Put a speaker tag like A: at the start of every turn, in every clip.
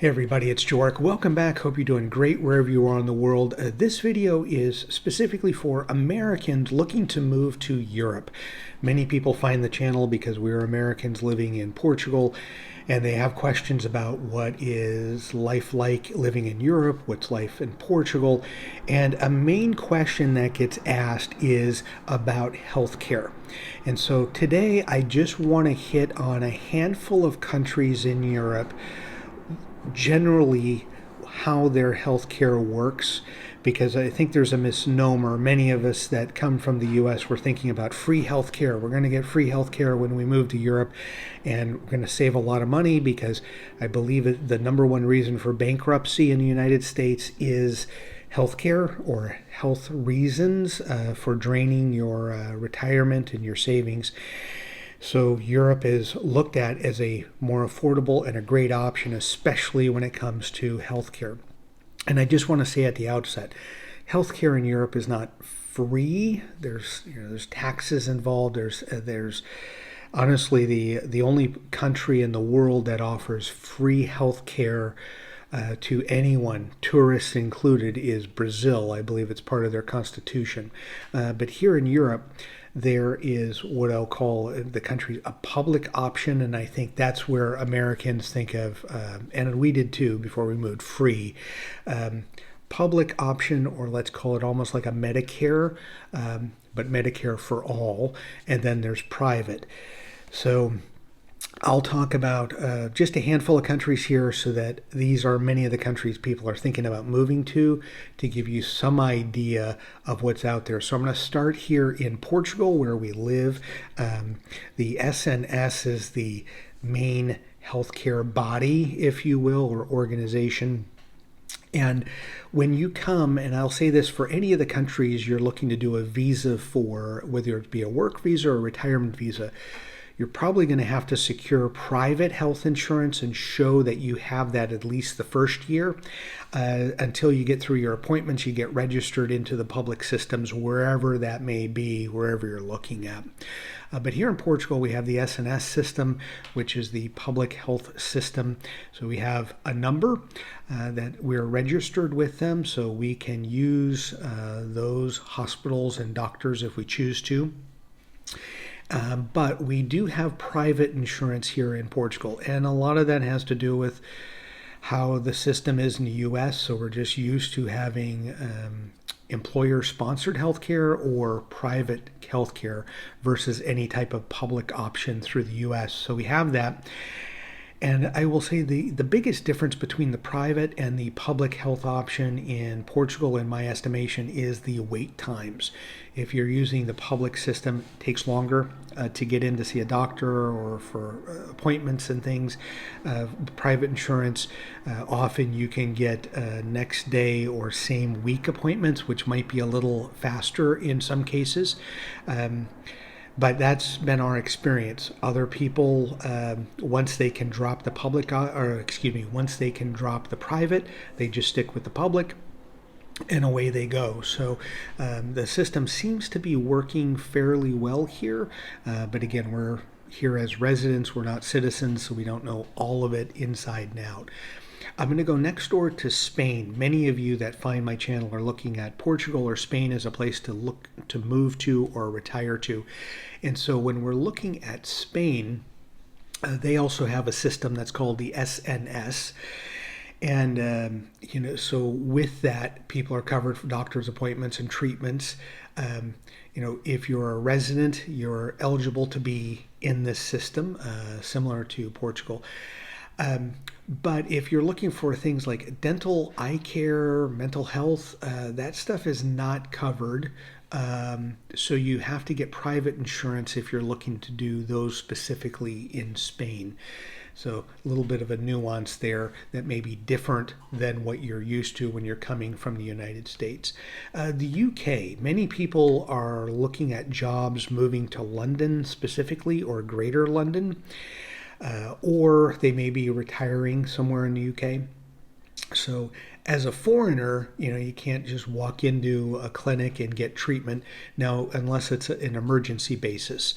A: Hey everybody, it's Joric. Welcome back. Hope you're doing great wherever you are in the world. This video is specifically for Americans looking to move to Europe. Many people find the channel because we're Americans living in Portugal and they have questions about what is life like living in Europe, what's life in Portugal, and a main question that gets asked is about healthcare. And so today I just want to hit on a handful of countries in Europe, generally how their healthcare works, because I think there's a misnomer. Many of us that come from the US, we're thinking about free healthcare. We're going to get free healthcare when we move to Europe, and we're going to save a lot of money, because I believe the number one reason for bankruptcy in the United States is healthcare, or health reasons for draining your retirement and your savings. So Europe is looked at as a more affordable and a great option, especially when it comes to healthcare. And I just want to say at the outset, healthcare in Europe is not free. There's taxes involved. There's honestly the only country in the world that offers free healthcare to anyone, tourists included, is Brazil. I believe it's part of their constitution. But here in Europe, there is what I'll call the country a public option, and I think that's where Americans think of, and we did too before we moved, free. Public option, or let's call it almost like a Medicare, but Medicare for all, and then there's private. So I'll talk about just a handful of countries here, so that these are many of the countries people are thinking about moving to give you some idea of what's out there. So I'm going to start here in Portugal, where we live. The SNS is the main healthcare body, if you will, or organization. And when you come, and I'll say this for any of the countries you're looking to do a visa for, whether it be a work visa or a retirement visa, you're probably going to have to secure private health insurance and show that you have that at least the first year. Until you get through your appointments, you get registered into the public systems, wherever that may be, wherever you're looking at. But here in Portugal, we have the SNS system, which is the public health system. So we have a number that we're registered with them, so we can use those hospitals and doctors if we choose to. But we do have private insurance here in Portugal, and a lot of that has to do with how the system is in the US. So we're just used to having employer-sponsored healthcare or private healthcare versus any type of public option through the US. So we have that. And I will say the biggest difference between the private and the public health option in Portugal, in my estimation, is the wait times. If you're using the public system, it takes longer to get in to see a doctor or for appointments and things. Private insurance, often you can get next day or same week appointments, which might be a little faster in some cases. But that's been our experience. Other people, once they can drop the once they can drop the private, they just stick with the public, and away they go. So the system seems to be working fairly well here. But again, we're here as residents, we're not citizens, so we don't know all of it inside and out. I'm going to go next door to Spain. Many of you that find my channel are looking at Portugal or Spain as a place to move to or retire to. And so when we're looking at Spain, they also have a system that's called the SNS. And, so with that, people are covered for doctor's appointments and treatments. If you're a resident, you're eligible to be in this system, similar to Portugal. But if you're looking for things like dental, eye care, mental health, that stuff is not covered. So you have to get private insurance if you're looking to do those specifically in Spain. So a little bit of a nuance there that may be different than what you're used to when you're coming from the United States. The UK, many people are looking at jobs moving to London specifically, or Greater London. Or they may be retiring somewhere in the UK. So as a foreigner, you can't just walk into a clinic and get treatment now, unless it's an emergency basis.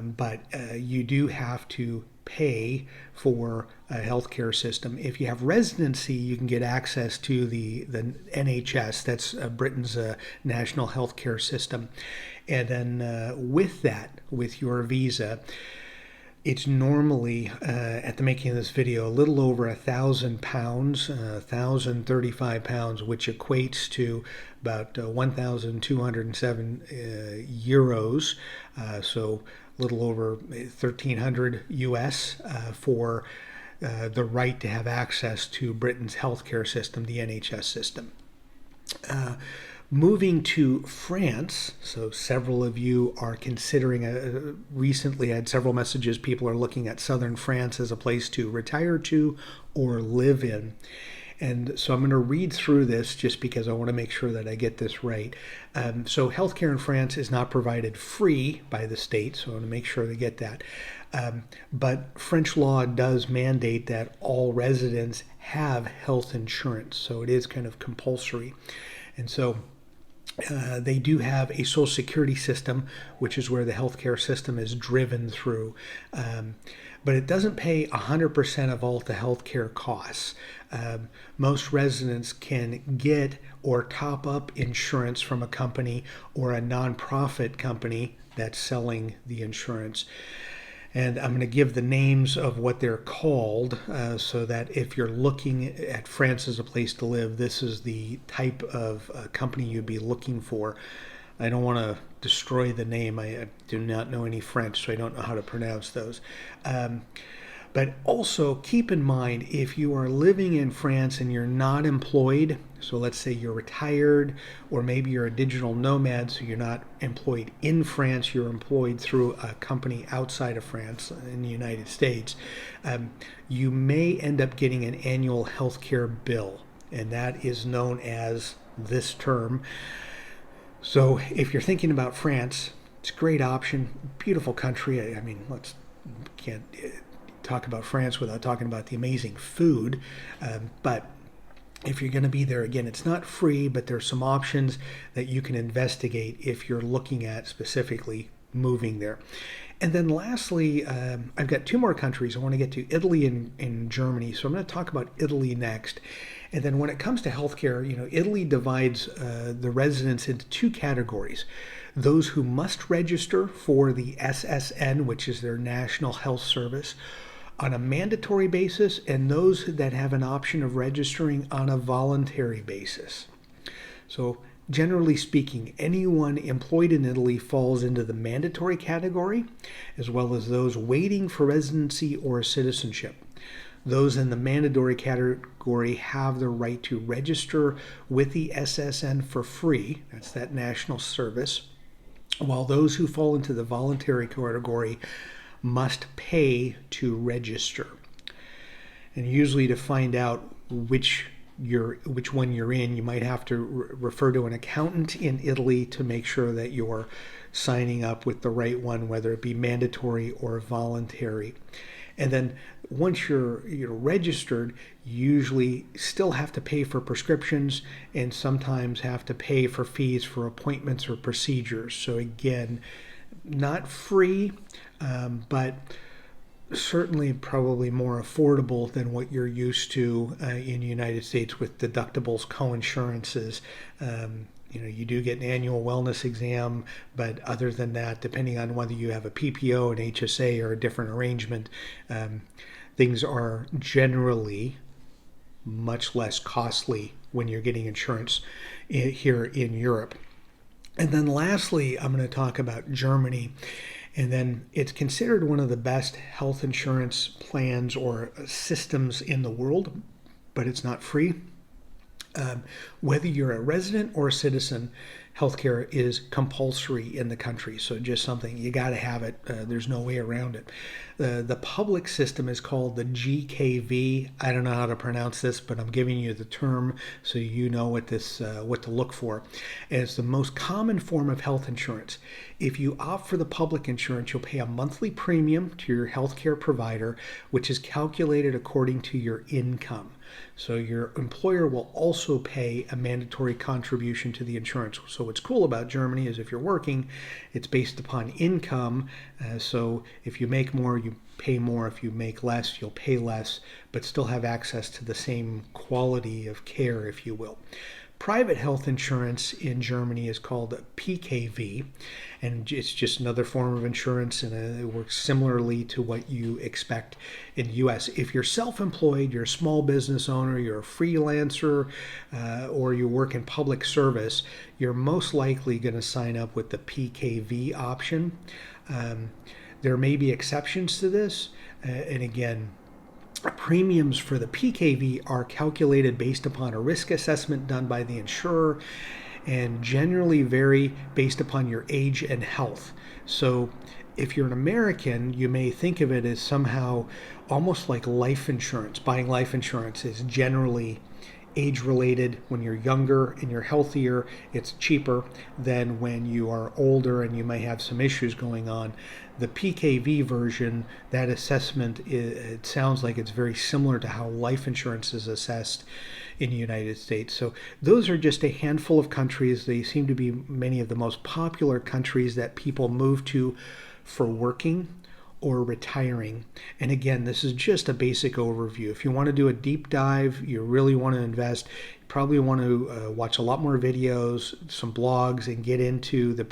A: But you do have to pay for healthcare system. If you have residency, you can get access to the NHS, that's Britain's national healthcare system. And then with that, with your visa, it's normally, at the making of this video, a little over £1,000, £1,035, which equates to about 1,207 euros, so a little over 1,300 US for the right to have access to Britain's healthcare system, the NHS system. Moving to France, so several of you are considering, recently I had several messages, people are looking at southern France as a place to retire to or live in. And so I'm going to read through this just because I want to make sure that I get this right. So healthcare in France is not provided free by the state, so I want to make sure they get that. But French law does mandate that all residents have health insurance, so it is kind of compulsory. And so they do have a social security system, which is where the healthcare system is driven through. But it doesn't pay 100% of all the healthcare costs. Most residents can get or top up insurance from a company or a nonprofit company that's selling the insurance. And I'm going to give the names of what they're called so that if you're looking at France as a place to live, this is the type of company you'd be looking for. I don't want to destroy the name. I do not know any French, so I don't know how to pronounce those. But also keep in mind, if you are living in France and you're not employed, so let's say you're retired, or maybe you're a digital nomad, so you're not employed in France, you're employed through a company outside of France in the United States, you may end up getting an annual healthcare bill, and that is known as this term. So if you're thinking about France, it's a great option, beautiful country. I mean, can't talk about France without talking about the amazing food, but if you're going to be there, again, it's not free, but there's some options that you can investigate if you're looking at specifically moving there. And then lastly, I've got two more countries. I want to get to Italy and Germany, so I'm going to talk about Italy next. And then when it comes to healthcare, Italy divides the residents into two categories. Those who must register for the SSN, which is their National Health Service, on a mandatory basis, and those that have an option of registering on a voluntary basis. So generally speaking, anyone employed in Italy falls into the mandatory category, as well as those waiting for residency or citizenship. Those in the mandatory category have the right to register with the SSN for free, that's that national service, while those who fall into the voluntary category must pay to register. And usually to find out which one you're in, you might have to refer to an accountant in Italy to make sure that you're signing up with the right one, whether it be mandatory or voluntary. And then once you're registered, you usually still have to pay for prescriptions and sometimes have to pay for fees for appointments or procedures. So again, not free, but certainly probably more affordable than what you're used to in the United States with deductibles, coinsurances. You do get an annual wellness exam, but other than that, depending on whether you have a PPO, an HSA, or a different arrangement, things are generally much less costly when you're getting insurance here in Europe. And then lastly, I'm going to talk about Germany. And then it's considered one of the best health insurance plans or systems in the world, but it's not free. Whether you're a resident or a citizen, healthcare is compulsory in the country. So just something, you got to have it. There's no way around it. The public system is called the GKV. I don't know how to pronounce this, but I'm giving you the term so you know what to look for. And it's the most common form of health insurance. If you opt for the public insurance, you'll pay a monthly premium to your healthcare provider, which is calculated according to your income. So your employer will also pay a mandatory contribution to the insurance. So what's cool about Germany is if you're working, it's based upon income. So if you make more, you pay more. If you make less, you'll pay less, but still have access to the same quality of care, if you will. Private health insurance in Germany is called PKV, and it's just another form of insurance, and it works similarly to what you expect in the U.S. If you're self-employed, you're a small business owner, you're a freelancer, or you work in public service, you're most likely going to sign up with the PKV option. There may be exceptions to this, and again, premiums for the PKV are calculated based upon a risk assessment done by the insurer and generally vary based upon your age and health. So if you're an American, you may think of it as somehow almost like life insurance. Buying life insurance is generally age-related. When you're younger and you're healthier, it's cheaper than when you are older and you may have some issues going on. The PKV version, that assessment, it sounds like it's very similar to how life insurance is assessed in the United States. So those are just a handful of countries. They seem to be many of the most popular countries that people move to for working or retiring. And again, this is just a basic overview. If you want to do a deep dive, you really want to invest, you probably want to watch a lot more videos, some blogs, and get into the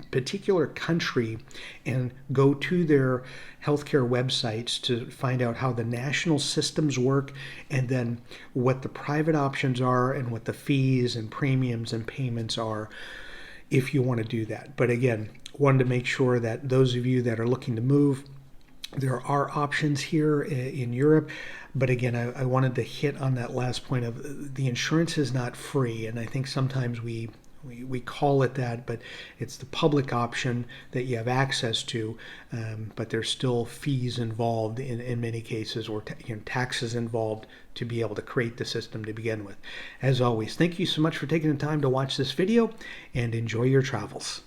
A: particular country and go to their healthcare websites to find out how the national systems work and then what the private options are and what the fees and premiums and payments are if you want to do that. But again, wanted to make sure that those of you that are looking to move, there are options here in Europe. But again, I wanted to hit on that last point of the insurance is not free. And I think sometimes we call it that, but it's the public option that you have access to, but there's still fees involved in many cases, or taxes involved to be able to create the system to begin with. As always, thank you so much for taking the time to watch this video, and enjoy your travels.